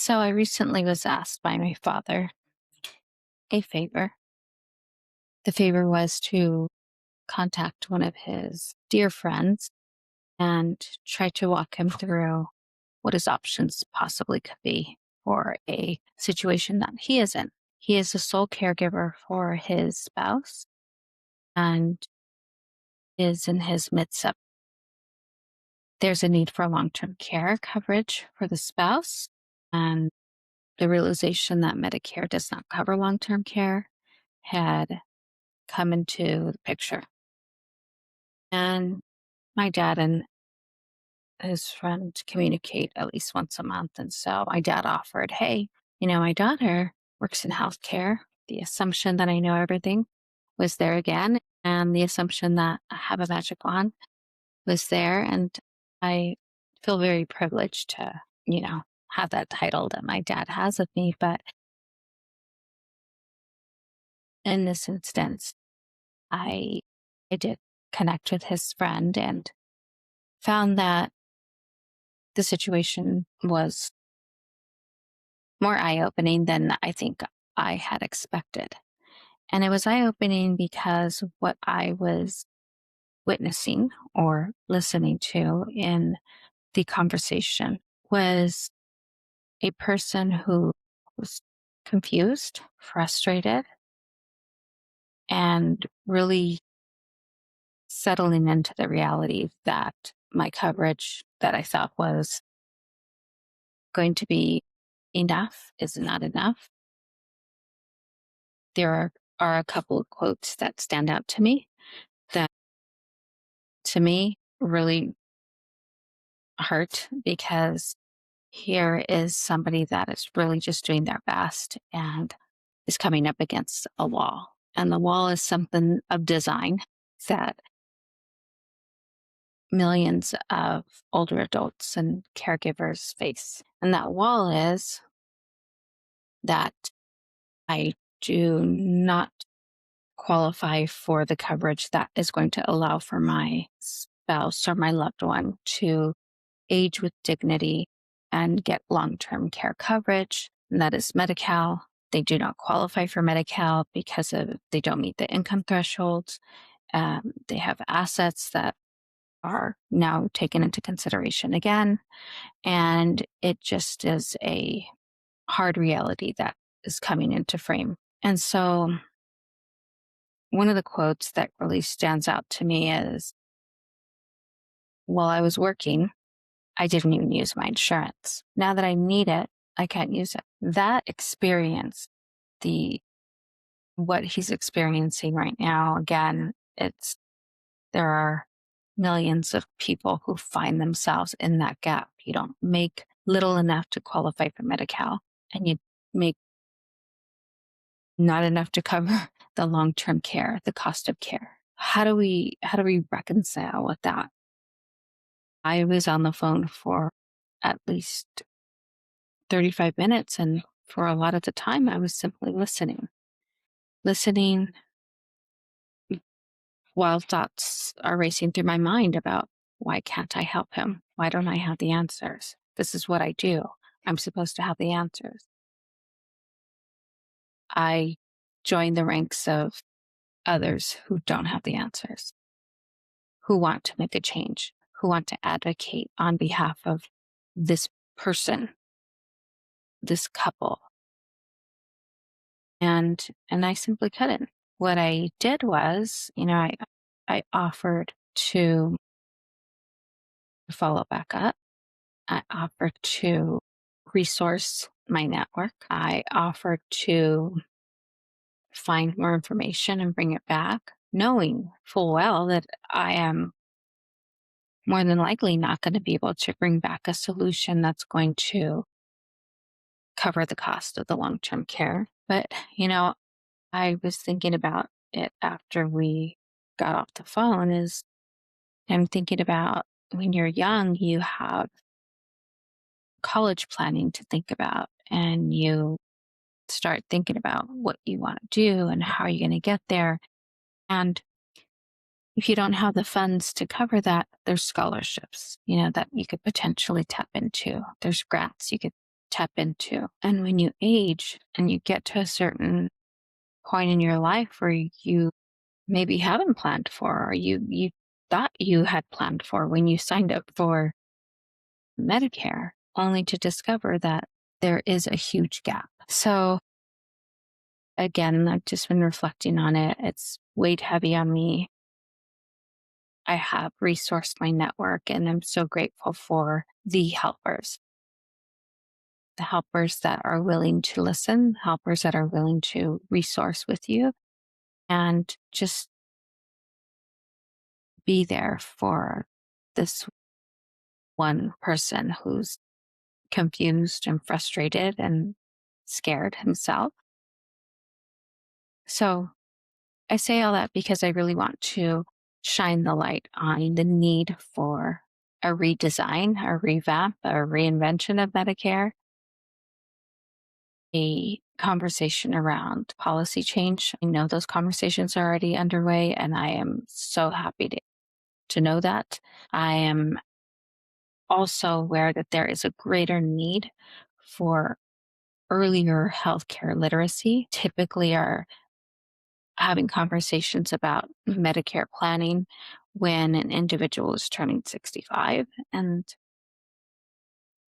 So I recently was asked by my father a favor. The favor was to contact one of his dear friends and try to walk him through what his options possibly could be for a situation that he is in. He is the sole caregiver for his spouse and is in his mid 70s. There's a need for long term care coverage for the spouse, and the realization that Medicare does not cover long term care had come into the picture. And my dad and his friend communicate at least once a month. And so my dad offered, hey, my daughter works in healthcare. The assumption that I know everything was there again. And the assumption that I have a magic wand was there. And I feel very privileged to, have that title that my dad has of me. But in this instance, I, I did connect with his friend and found that the situation was more eye opening than I think I had expected. And it was eye opening because what I was witnessing or listening to in the conversation was a person who was confused, frustrated, and really settling into the reality that my coverage that I thought was going to be enough is not enough. There are a couple of quotes that stand out to me that to me really hurt because here is somebody that is really just doing their best and is coming up against a wall. And the wall is something of design that millions of older adults and caregivers face. And that wall is that I do not qualify for the coverage that is going to allow for my spouse or my loved one to age with dignity and get long term care coverage. And that is Medi-Cal. They do not qualify for Medi-Cal because they don't meet the income thresholds. They have assets that are now taken into consideration again. And it just is a hard reality that is coming into frame. And so one of the quotes that really stands out to me is, while I was working, I didn't even use my insurance. Now that I need it, I can't use it. That experience, the what he's experiencing right now, again, there are millions of people who find themselves in that gap. You don't make little enough to qualify for Medi-Cal, and you make not enough to cover the long-term care, the cost of care. How do we reconcile with that? I was on the phone for at least 35 minutes, and for a lot of the time I was simply listening while thoughts are racing through my mind about, why can't I help him? Why don't I have the answers? This is what I do. I'm supposed to have the answers. I join the ranks of others who don't have the answers, who want to make a change, who want to advocate on behalf of this person, this couple. And I simply couldn't. What I did was, I offered to follow back up. I offered to resource my network. I offered to find more information and bring it back, knowing full well that I am more than likely not going to be able to bring back a solution that's going to cover the cost of the long term care. But, I was thinking about it after we got off the phone. I'm thinking about, when you're young, you have college planning to think about, and you start thinking about what you want to do and how you're going to get there. And if you don't have the funds to cover that, there's scholarships, that you could potentially tap into. There's grants you could tap into. And when you age and you get to a certain point in your life where you maybe haven't planned for, or you thought you had planned for when you signed up for Medicare, only to discover that there is a huge gap. So again, I've just been reflecting on it. It's weighed heavy on me. I have resourced my network, and I'm so grateful for the helpers that are willing to listen, helpers that are willing to resource with you and just be there for this one person who's confused and frustrated and scared himself. So I say all that because I really want to shine the light on the need for a redesign, a revamp, a reinvention of Medicare, a conversation around policy change. I know those conversations are already underway, and I am so happy to know that. I am also aware that there is a greater need for earlier healthcare literacy. Typically, are having conversations about Medicare planning when an individual is turning 65, and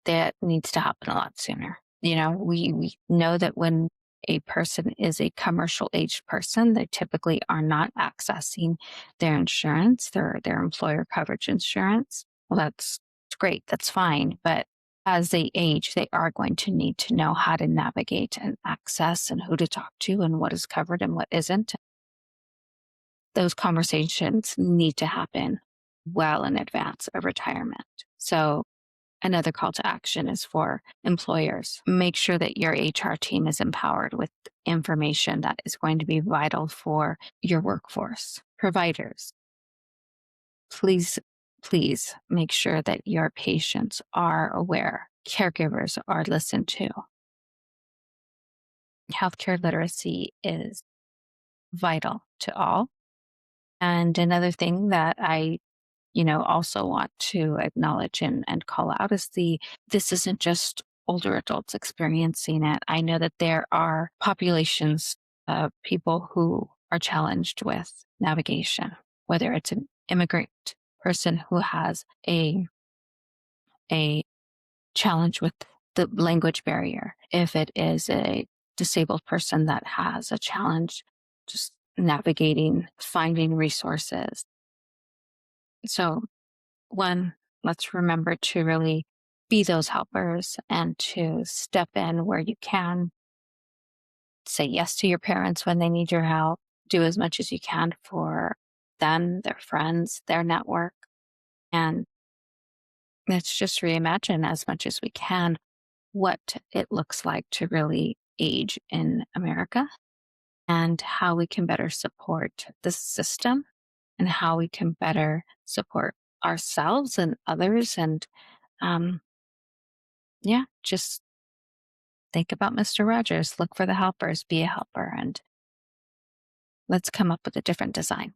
that needs to happen a lot sooner. You know, we know that when a person is a commercial aged person, they typically are not accessing their insurance, their employer coverage insurance. Well, that's great, that's fine. But as they age, they are going to need to know how to navigate and access and who to talk to and what is covered and what isn't. Those conversations need to happen well in advance of retirement. So another call to action is for employers. Make sure that your HR team is empowered with information that is going to be vital for your workforce. Providers, please, please make sure that your patients are aware. Caregivers are listened to. Healthcare literacy is vital to all. And another thing that I also want to acknowledge and call out is this isn't just older adults experiencing it. I know that there are populations of people who are challenged with navigation, whether it's an immigrant person who has a challenge with the language barrier, if it is a disabled person that has a challenge just navigating, finding resources. So one, let's remember to really be those helpers and to step in where you can. Say yes to your parents when they need your help. Do as much as you can for them, their friends, their network. And let's just reimagine as much as we can what it looks like to really age in America and how we can better support the system and how we can better support ourselves and others. And um, yeah, just think about Mr. Rogers, look for the helpers, be a helper, and let's come up with a different design.